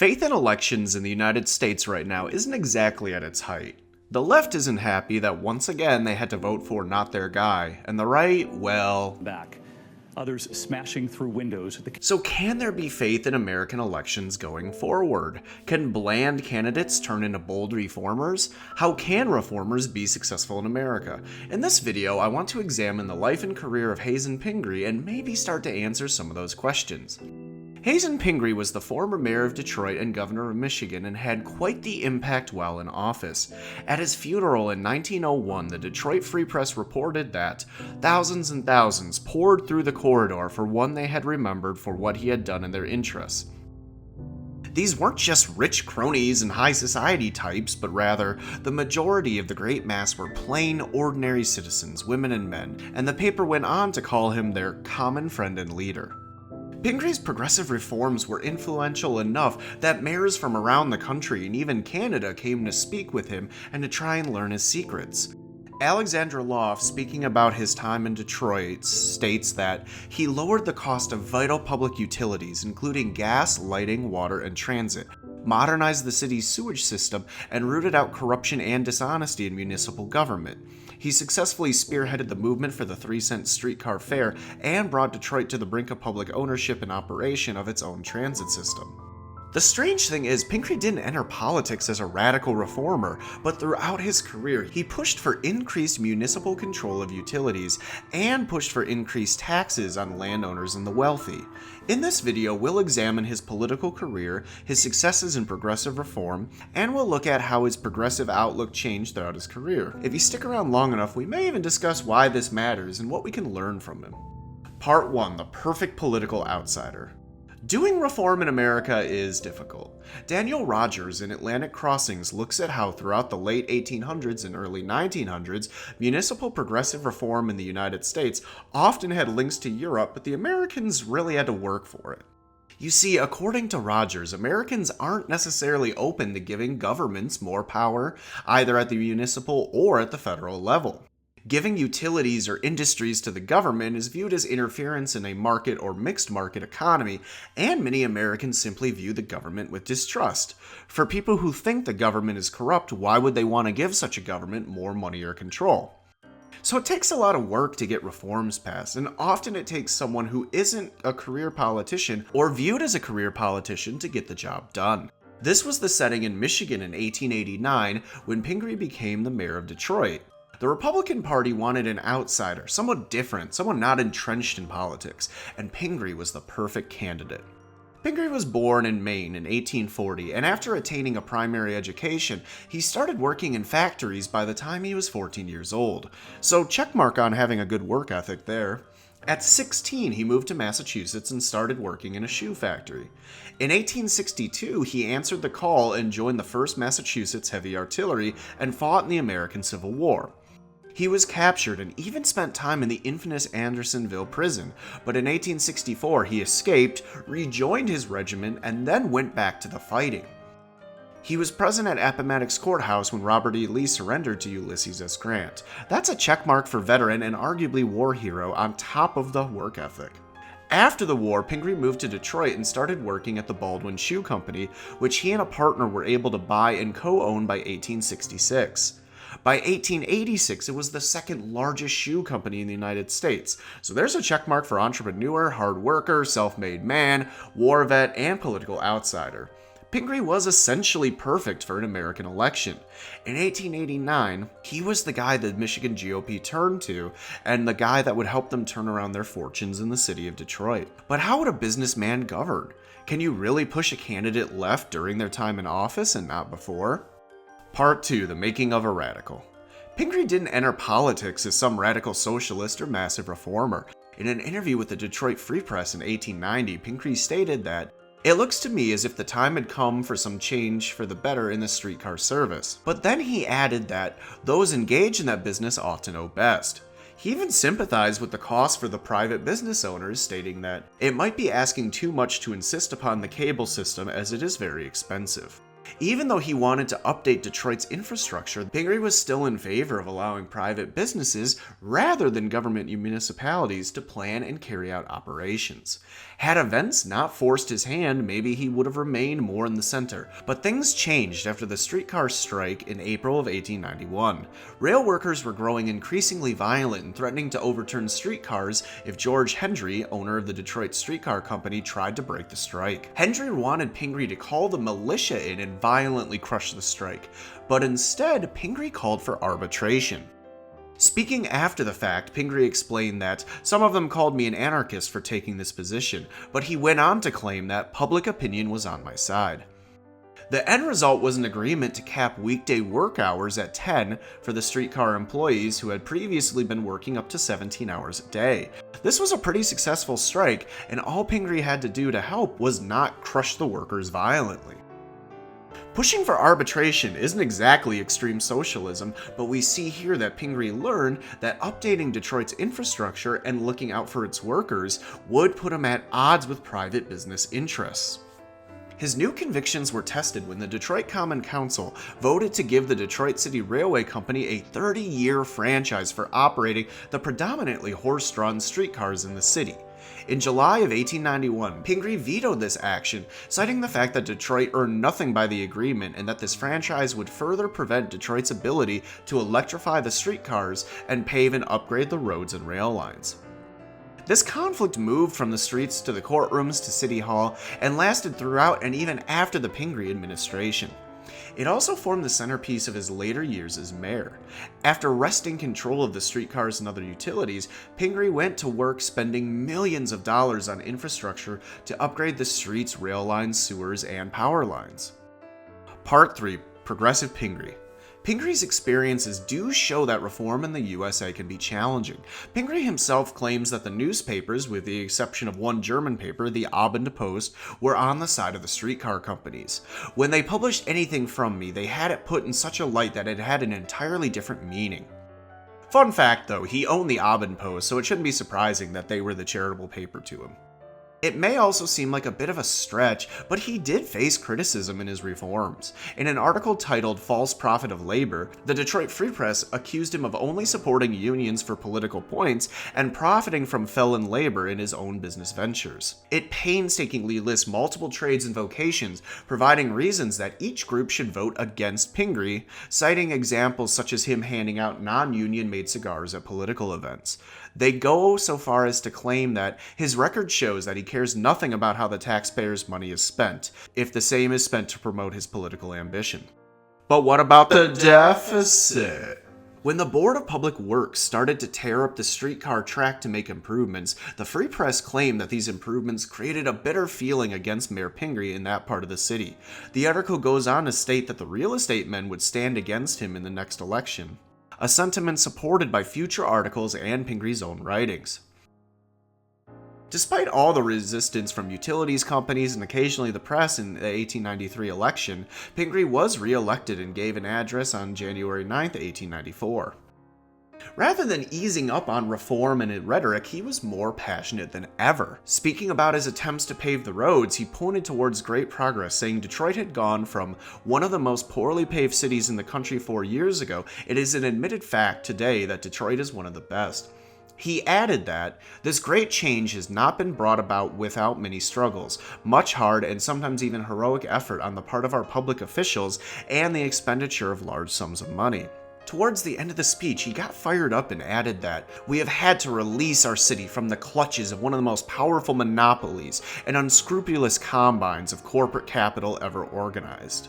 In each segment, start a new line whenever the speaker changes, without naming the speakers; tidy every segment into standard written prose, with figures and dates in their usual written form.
Faith in elections in the United States right now isn't exactly at its height. The left isn't happy that once again they had to vote for not their guy, and the right, well...
back. Others smashing through windows.
So can there be faith in American elections going forward? Can bland candidates turn into bold reformers? How can reformers be successful in America? In this video, I want to examine the life and career of Hazen Pingree and maybe start to answer some of those questions. Hazen Pingree was the former mayor of Detroit and governor of Michigan and had quite the impact while in office. At his funeral in 1901, the Detroit Free Press reported that thousands and thousands poured through the corridor for one they had remembered for what he had done in their interests. These weren't just rich cronies and high society types, but rather, the majority of the great mass were plain, ordinary citizens, women and men, and the paper went on to call him their common friend and leader. Pingree's progressive reforms were influential enough that mayors from around the country and even Canada came to speak with him and to try and learn his secrets. Alexandra, Lough, speaking about his time in Detroit, states that he lowered the cost of vital public utilities, including gas, lighting, water, and transit, modernized the city's sewage system, and rooted out corruption and dishonesty in municipal government. He successfully spearheaded the movement for the 3-cent streetcar fare and brought Detroit to the brink of public ownership and operation of its own transit system. The strange thing is, Pingree didn't enter politics as a radical reformer, but throughout his career, he pushed for increased municipal control of utilities and pushed for increased taxes on landowners and the wealthy. In this video, we'll examine his political career, his successes in progressive reform, and we'll look at how his progressive outlook changed throughout his career. If you stick around long enough, we may even discuss why this matters and what we can learn from him. Part 1. The Perfect Political Outsider. Doing reform in America is difficult. Daniel Rogers in Atlantic Crossings looks at how throughout the late 1800s and early 1900s, municipal progressive reform in the United States often had links to Europe, but the Americans really had to work for it. You see, according to Rogers, Americans aren't necessarily open to giving governments more power, either at the municipal or at the federal level. Giving utilities or industries to the government is viewed as interference in a market or mixed market economy, and many Americans simply view the government with distrust. For people who think the government is corrupt, why would they want to give such a government more money or control? So it takes a lot of work to get reforms passed, and often it takes someone who isn't a career politician or viewed as a career politician to get the job done. This was the setting in Michigan in 1889 when Pingree became the mayor of Detroit. The Republican Party wanted an outsider, someone different, someone not entrenched in politics, and Pingree was the perfect candidate. Pingree was born in Maine in 1840, and after attaining a primary education, he started working in factories by the time he was 14 years old. So checkmark on having a good work ethic there. At 16, he moved to Massachusetts and started working in a shoe factory. In 1862, he answered the call and joined the 1st Massachusetts Heavy Artillery and fought in the American Civil War. He was captured and even spent time in the infamous Andersonville prison, but in 1864 he escaped, rejoined his regiment, and then went back to the fighting. He was present at Appomattox Courthouse when Robert E. Lee surrendered to Ulysses S. Grant. That's a checkmark for veteran and arguably war hero on top of the work ethic. After the war, Pingree moved to Detroit and started working at the Baldwin Shoe Company, which he and a partner were able to buy and co-own by 1866. By 1886, it was the 2nd largest shoe company in the United States. So there's a checkmark for entrepreneur, hard worker, self-made man, war vet, and political outsider. Pingree was essentially perfect for an American election. In 1889, he was the guy the Michigan GOP turned to, and the guy that would help them turn around their fortunes in the city of Detroit. But how would a businessman govern? Can you really push a candidate left during their time in office and not before? Part 2. The Making of a Radical. Pingree didn't enter politics as some radical socialist or massive reformer. In an interview with the Detroit Free Press in 1890, Pingree stated that, "It looks to me as if the time had come for some change for the better in the streetcar service." But then he added that those engaged in that business ought to know best. He even sympathized with the cost for the private business owners, stating that it might be asking too much to insist upon the cable system as it is very expensive. Even though he wanted to update Detroit's infrastructure, Pingree was still in favor of allowing private businesses, rather than government municipalities, to plan and carry out operations. Had events not forced his hand, maybe he would have remained more in the center. But things changed after the streetcar strike in April of 1891. Rail workers were growing increasingly violent and threatening to overturn streetcars if George Hendry, owner of the Detroit Streetcar Company, tried to break the strike. Hendry wanted Pingree to call the militia in and violently crush the strike, but instead Pingree called for arbitration. Speaking after the fact, Pingree explained that some of them called me an anarchist for taking this position, but he went on to claim that public opinion was on my side. The end result was an agreement to cap weekday work hours at 10 for the streetcar employees who had previously been working up to 17 hours a day. This was a pretty successful strike, and all Pingree had to do to help was not crush the workers violently. Pushing for arbitration isn't exactly extreme socialism, but we see here that Pingree learned that updating Detroit's infrastructure and looking out for its workers would put him at odds with private business interests. His new convictions were tested when the Detroit Common Council voted to give the Detroit City Railway Company a 30-year franchise for operating the predominantly horse-drawn streetcars in the city. In July of 1891, Pingree vetoed this action, citing the fact that Detroit earned nothing by the agreement and that this franchise would further prevent Detroit's ability to electrify the streetcars and pave and upgrade the roads and rail lines. This conflict moved from the streets to the courtrooms to City Hall and lasted throughout and even after the Pingree administration. It also formed the centerpiece of his later years as mayor. After wresting control of the streetcars and other utilities, Pingree went to work spending millions of dollars on infrastructure to upgrade the streets, rail lines, sewers, and power lines. Part 3. Progressive Pingree. Pingree's experiences do show that reform in the USA can be challenging. Pingree himself claims that the newspapers, with the exception of one German paper, the Abend Post, were on the side of the streetcar companies. When they published anything from me, they had it put in such a light that it had an entirely different meaning. Fun fact though, he owned the Abend Post, so it shouldn't be surprising that they were the charitable paper to him. It may also seem like a bit of a stretch, but he did face criticism in his reforms. In an article titled False Prophet of Labor, the Detroit Free Press accused him of only supporting unions for political points and profiting from felon labor in his own business ventures. It painstakingly lists multiple trades and vocations, providing reasons that each group should vote against Pingree, citing examples such as him handing out non-union made cigars at political events. They go so far as to claim that his record shows that he cares nothing about how the taxpayers' money is spent, if the same is spent to promote his political ambition. But what about the deficit? When the Board of Public Works started to tear up the streetcar track to make improvements, the Free Press claimed that these improvements created a bitter feeling against Mayor Pingree in that part of the city. The article goes on to state that the real estate men would stand against him in the next election, a sentiment supported by future articles and Pingree's own writings. Despite all the resistance from utilities companies and occasionally the press in the 1893 election, Pingree was re-elected and gave an address on January 9, 1894. Rather than easing up on reform and rhetoric, he was more passionate than ever. Speaking about his attempts to pave the roads, he pointed towards great progress, saying Detroit had gone from one of the most poorly paved cities in the country 4 years ago. It is an admitted fact today that Detroit is one of the best. He added that this great change has not been brought about without many struggles, much hard and sometimes even heroic effort on the part of our public officials, and the expenditure of large sums of money. Towards the end of the speech, he got fired up and added that we have had to release our city from the clutches of one of the most powerful monopolies and unscrupulous combines of corporate capital ever organized.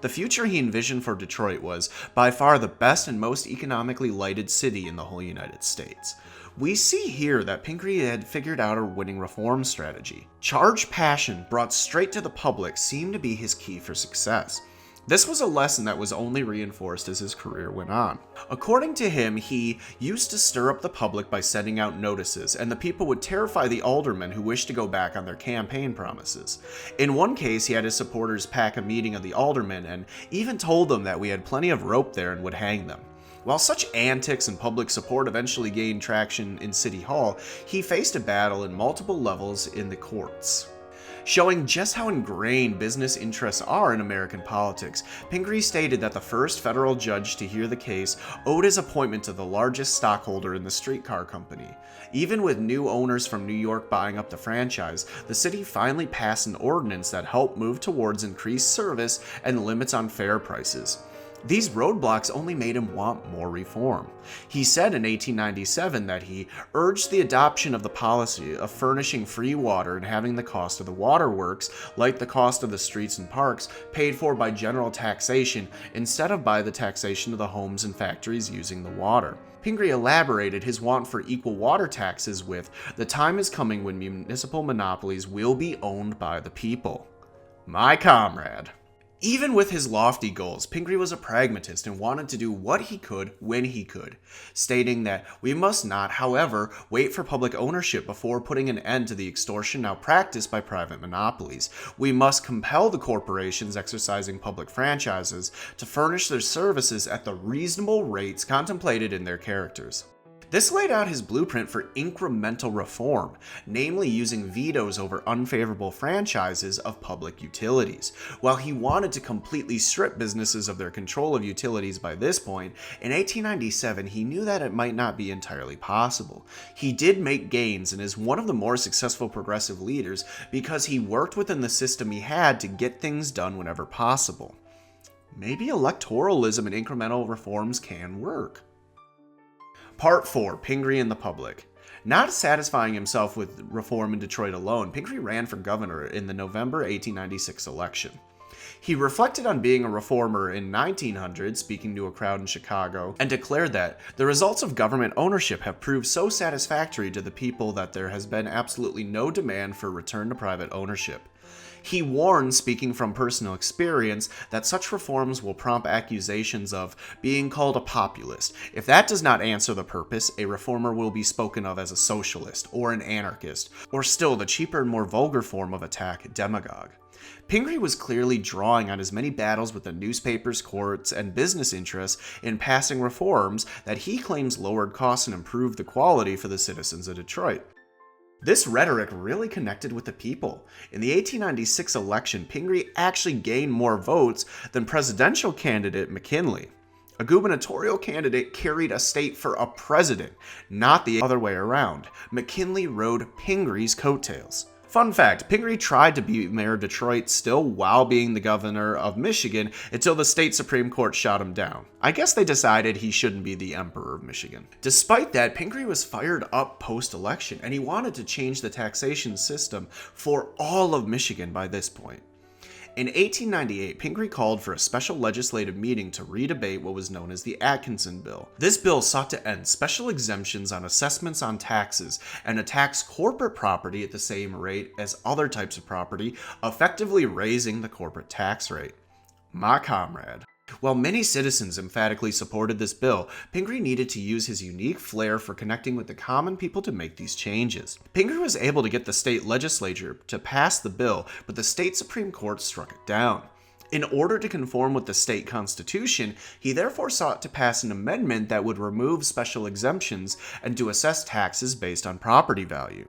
The future he envisioned for Detroit was by far the best and most economically lighted city in the whole United States. We see here that Pingree had figured out a winning reform strategy. Charged passion brought straight to the public seemed to be his key for success. This was a lesson that was only reinforced as his career went on. According to him, he used to stir up the public by sending out notices, and the people would terrify the aldermen who wished to go back on their campaign promises. In one case, he had his supporters pack a meeting of the aldermen and even told them that we had plenty of rope there and would hang them. While such antics and public support eventually gained traction in City Hall, he faced a battle in multiple levels in the courts. Showing just how ingrained business interests are in American politics, Pingree stated that the first federal judge to hear the case owed his appointment to the largest stockholder in the streetcar company. Even with new owners from New York buying up the franchise, the city finally passed an ordinance that helped move towards increased service and limits on fare prices. These roadblocks only made him want more reform. He said in 1897 that he urged the adoption of the policy of furnishing free water and having the cost of the waterworks, like the cost of the streets and parks, paid for by general taxation instead of by the taxation of the homes and factories using the water. Pingree elaborated his want for equal water taxes with, "The time is coming when municipal monopolies will be owned by the people." My comrade. Even with his lofty goals, Pingree was a pragmatist and wanted to do what he could when he could, stating that we must not, however, wait for public ownership before putting an end to the extortion now practiced by private monopolies. We must compel the corporations exercising public franchises to furnish their services at the reasonable rates contemplated in their charters. This laid out his blueprint for incremental reform, namely using vetoes over unfavorable franchises of public utilities. While he wanted to completely strip businesses of their control of utilities by this point, in 1897 he knew that it might not be entirely possible. He did make gains and is one of the more successful progressive leaders because he worked within the system he had to get things done whenever possible. Maybe electoralism and incremental reforms can work. Part 4. Pingree and the Public. Not satisfying himself with reform in Detroit alone, Pingree ran for governor in the November 1896 election. He reflected on being a reformer in 1900, speaking to a crowd in Chicago, and declared that the results of government ownership have proved so satisfactory to the people that there has been absolutely no demand for return to private ownership. He warned, speaking from personal experience, that such reforms will prompt accusations of being called a populist. If that does not answer the purpose, a reformer will be spoken of as a socialist or an anarchist, or still the cheaper and more vulgar form of attack, demagogue. Pingree was clearly drawing on his many battles with the newspapers, courts, and business interests in passing reforms that he claims lowered costs and improved the quality for the citizens of Detroit. This rhetoric really connected with the people. In the 1896 election, Pingree actually gained more votes than presidential candidate McKinley. A gubernatorial candidate carried a state for a president, not the other way around. McKinley rode Pingree's coattails. Fun fact, Pingree tried to be mayor of Detroit still while being the governor of Michigan until the state Supreme Court shot him down. I guess they decided he shouldn't be the emperor of Michigan. Despite that, Pingree was fired up post-election, and he wanted to change the taxation system for all of Michigan by this point. In 1898, Pingree called for a special legislative meeting to redebate what was known as the Atkinson Bill. This bill sought to end special exemptions on assessments on taxes and to tax corporate property at the same rate as other types of property, effectively raising the corporate tax rate. My comrade. While many citizens emphatically supported this bill, Pingree needed to use his unique flair for connecting with the common people to make these changes. Pingree was able to get the state legislature to pass the bill, but the state Supreme Court struck it down. In order to conform with the state constitution, he therefore sought to pass an amendment that would remove special exemptions and to assess taxes based on property value.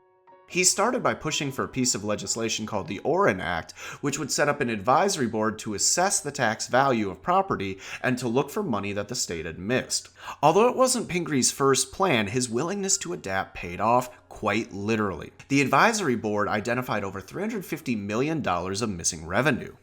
He started by pushing for a piece of legislation called the Oren Act, which would set up an advisory board to assess the tax value of property and to look for money that the state had missed. Although it wasn't Pingree's first plan, his willingness to adapt paid off quite literally. The advisory board identified over $350 million of missing revenue.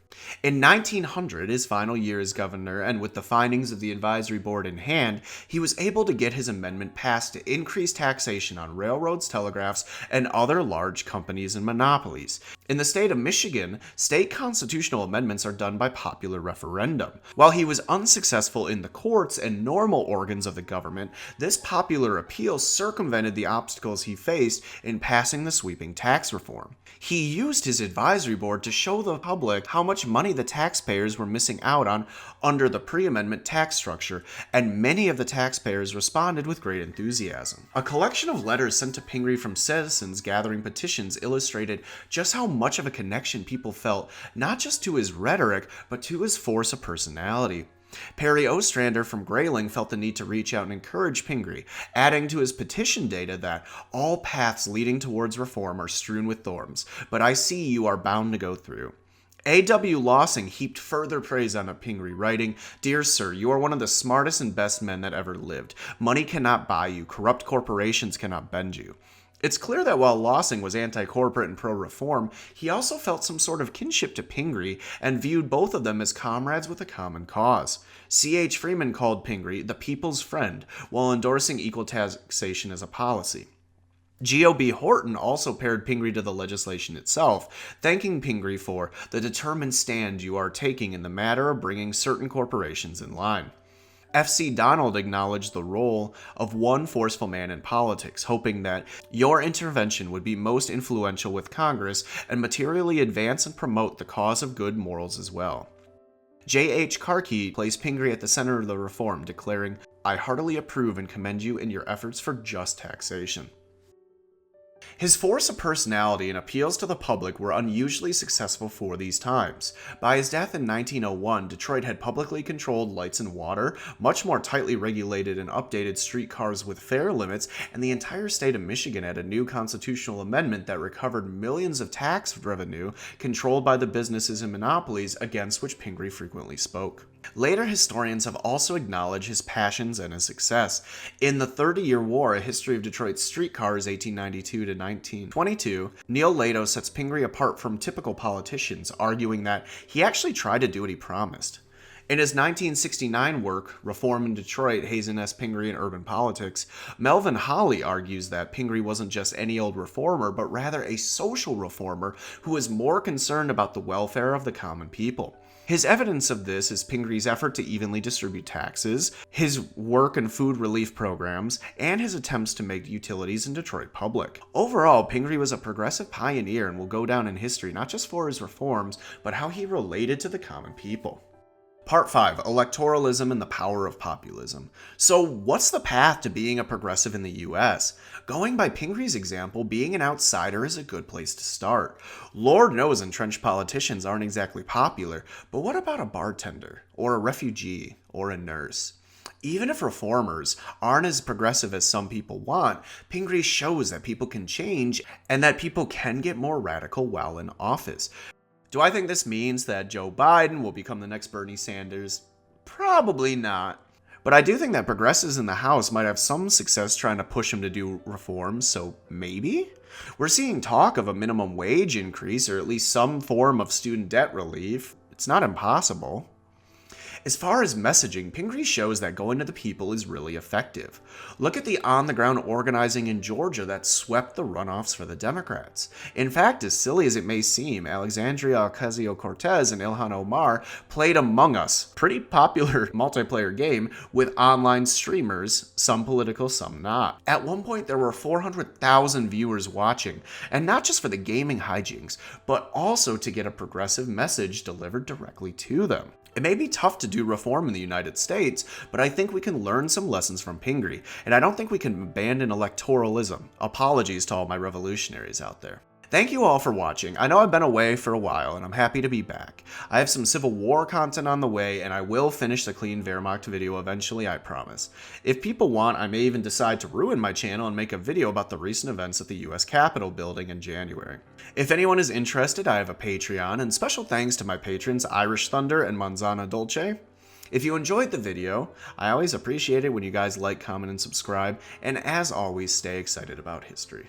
In 1900, his final year as governor, and with the findings of the advisory board in hand, he was able to get his amendment passed to increase taxation on railroads, telegraphs, and other large companies and monopolies. In the state of Michigan, state constitutional amendments are done by popular referendum. While he was unsuccessful in the courts and normal organs of the government, this popular appeal circumvented the obstacles he faced in passing the sweeping tax reform. He used his advisory board to show the public how much money the taxpayers were missing out on under the pre-amendment tax structure, and many of the taxpayers responded with great enthusiasm. A collection of letters sent to Pingree from citizens gathering petitions illustrated just how much of a connection people felt, not just to his rhetoric, but to his force of personality. Perry Ostrander from Grayling felt the need to reach out and encourage Pingree, adding to his petition data that all paths leading towards reform are strewn with thorns, but I see you are bound to go through. A.W. Lansing heaped further praise on Pingree, writing, "Dear sir, you are one of the smartest and best men that ever lived. Money cannot buy you, corrupt corporations cannot bend you." It's clear that while Lansing was anti-corporate and pro-reform, he also felt some sort of kinship to Pingree and viewed both of them as comrades with a common cause. C.H. Freeman called Pingree the people's friend, while endorsing equal taxation as a policy. G.O.B. Horton also paired Pingree to the legislation itself, thanking Pingree for the determined stand you are taking in the matter of bringing certain corporations in line. F.C. Donald acknowledged the role of one forceful man in politics, hoping that your intervention would be most influential with Congress and materially advance and promote the cause of good morals as well. J.H. Karki placed Pingree at the center of the reform, declaring, "I heartily approve and commend you in your efforts for just taxation." His force of personality and appeals to the public were unusually successful for these times. By his death in 1901, Detroit had publicly controlled lights and water, much more tightly regulated and updated streetcars with fare limits, and the entire state of Michigan had a new constitutional amendment that recovered millions of tax revenue controlled by the businesses and monopolies against which Pingree frequently spoke. Later historians have also acknowledged his passions and his success. In the 30-Year War, A History of Detroit's Streetcars, 1892 to 1922, Neil Lehto sets Pingree apart from typical politicians, arguing that he actually tried to do what he promised. In his 1969 work, Reform in Detroit, Hazen S, Pingree, and Urban Politics, Melvin Holli argues that Pingree wasn't just any old reformer, but rather a social reformer who was more concerned about the welfare of the common people. His evidence of this is Pingree's effort to evenly distribute taxes, his work in food relief programs, and his attempts to make utilities in Detroit public. Overall, Pingree was a progressive pioneer and will go down in history not just for his reforms, but how he related to the common people. Part 5. Electoralism and the Power of Populism. So what's the path to being a progressive in the US? Going by Pingree's example, being an outsider is a good place to start. Lord knows entrenched politicians aren't exactly popular, but what about a bartender, or a refugee, or a nurse? Even if reformers aren't as progressive as some people want, Pingree shows that people can change and that people can get more radical while in office. Do I think this means that Joe Biden will become the next Bernie Sanders? Probably not. But I do think that progressives in the House might have some success trying to push him to do reforms, so maybe? We're seeing talk of a minimum wage increase or at least some form of student debt relief. It's not impossible. As far as messaging, Pingree shows that going to the people is really effective. Look at the on-the-ground organizing in Georgia that swept the runoffs for the Democrats. In fact, as silly as it may seem, Alexandra Ocasio-Cortez and Ilhan Omar played Among Us, pretty popular multiplayer game with online streamers, some political, some not. At one point, there were 400,000 viewers watching, and not just for the gaming hijinks, but also to get a progressive message delivered directly to them. It may be tough to do reform in the United States, but I think we can learn some lessons from Pingree, and I don't think we can abandon electoralism. Apologies to all my revolutionaries out there. Thank you all for watching. I know I've been away for a while, and I'm happy to be back. I have some Civil War content on the way, and I will finish the clean Wehrmacht video eventually, I promise. If people want, I may even decide to ruin my channel and make a video about the recent events at the US Capitol building in January. If anyone is interested, I have a Patreon, and special thanks to my patrons Irish Thunder and Manzana Dolce. If you enjoyed the video, I always appreciate it when you guys like, comment, and subscribe, and as always, stay excited about history.